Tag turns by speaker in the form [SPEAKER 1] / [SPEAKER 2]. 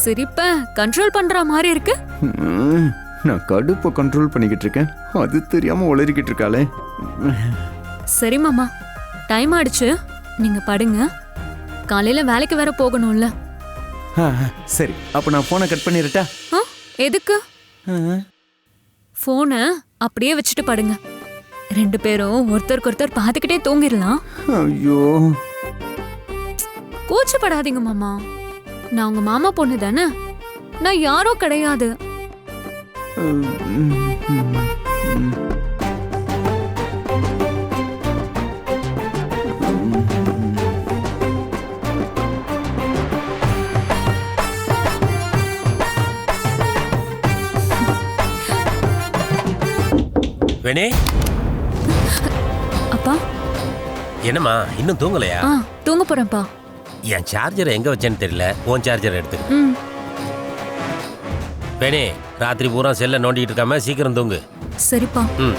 [SPEAKER 1] சிரிப்ப control பண்ற மாதிரி இருக்கு.
[SPEAKER 2] நான் கடுப்பை கண்ட்ரோல் பண்ணிக்கிட்டு இருக்கேன், அது தெரியாம உளறிக்கிட்டு இருக்காளே.
[SPEAKER 1] சரி மாமா, டைம் ஆயிடுச்சு, நீங்க படுங்க. காலையில வேலைக்கு வேற போகணும்ல.
[SPEAKER 2] சரி, அப்ப நான் போனை கட் பண்ணிரட்டா?
[SPEAKER 1] எதுக்கு? போனை அப்படியே வச்சுட்டு படுங்க. 2 பேரும் ஒருத்தருக்கு ஒருத்தர் பார்த்துக்கிட்டே தூங்கிடலாம்.
[SPEAKER 2] ஐயோ,
[SPEAKER 1] கூச்சப்படாதீங்க மாமா, நான் உங்க மாமா பொண்ணு தானே, நான் யாரோ கிடையாது.
[SPEAKER 3] வேணே,
[SPEAKER 1] அப்பா.
[SPEAKER 3] என்னம்மா இன்னும் தூங்கலையா?
[SPEAKER 1] தூங்க போறேன்ப்பா.
[SPEAKER 3] என் சார்ஜரை எங்க வச்சேன்னு தெரியல, உன் சார்ஜரை எடுத்துக்க. வேணே, ராத்திரி பூரா செல்ல நோண்டிட்டு இருக்காம சீக்கிரம் தூங்கு.
[SPEAKER 1] சரிப்பா.
[SPEAKER 3] ம்.